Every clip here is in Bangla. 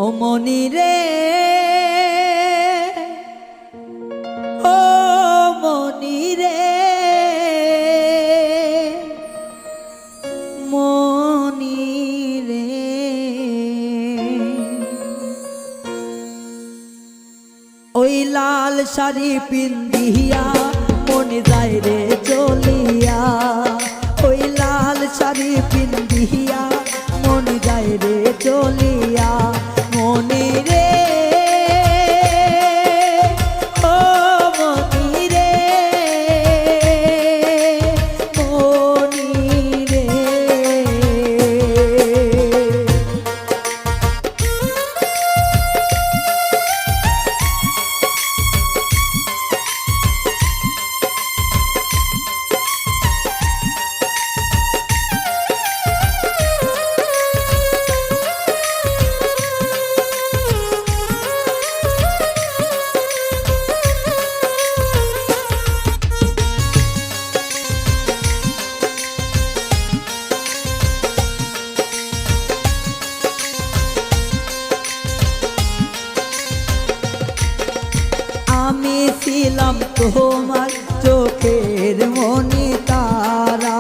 ও মনি রে, ও মনি রে, মনি রে, ওই লাল শাড়ি পিন্দিয়া মনে যায় রে চলিয়া, ওই লাল শাড়ি পিন্দিয়া মনে যায় রে চলিয়া। মনি রে, ও মনি রে, মনি রে, আমি ছিলাম তোমার চোখের মনি তারা,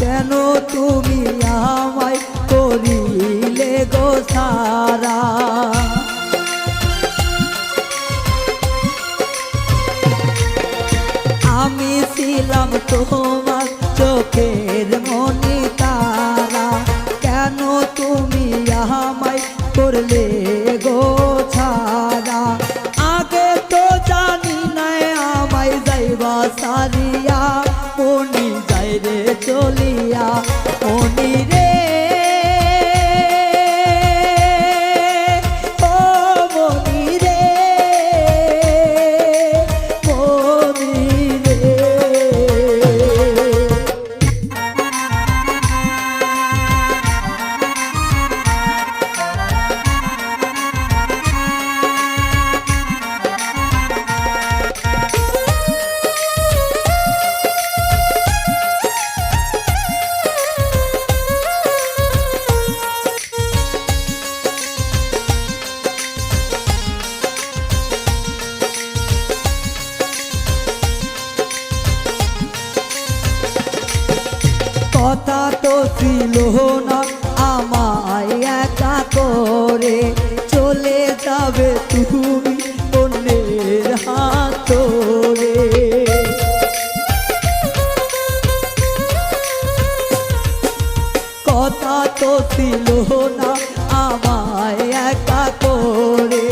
কেন তুমি আমায় করিলে গো সারা। আমি ছিলাম তোমার চোখের মনি তারা, কেন তুমি আমায় করলে গো ছাড়া। আগে তো জানি নাই আমায় যাইবা সারিয়া, মনি যাই রে চলিয়া। মনি রে, ও মনি রে, মনি রে, কথা তো ছিল না আমায় একা করে, চলে যাবে তুমি অন্যের হাত ধরে। কথা তো ছিল না আমায় একা করে,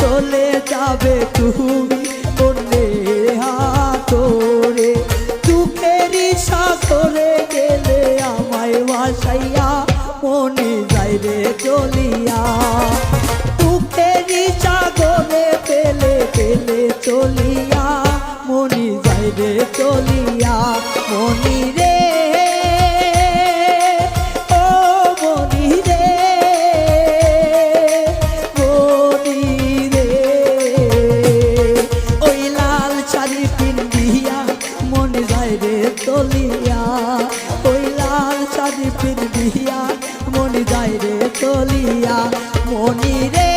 চলে যাবে তুমি অন্যের হাত ধরে। দুঃখেরই সাগরে গেলে আমায় ভাসাইয়া, মনে যায় রে চলিয়া। দুঃখেরই সাগরে ফেলে ফেলে চলিয়া, মনে যায় রে চলিয়া। মনি রে, ও মনি রে, মনি রে, ওই লাল শাড়ি পিন্দিয়া মনে যায় রে চলিয়া, ওই লাল শাড়ি পিন্দিয়া মনে যায় রে চলিয়া। মনি রে,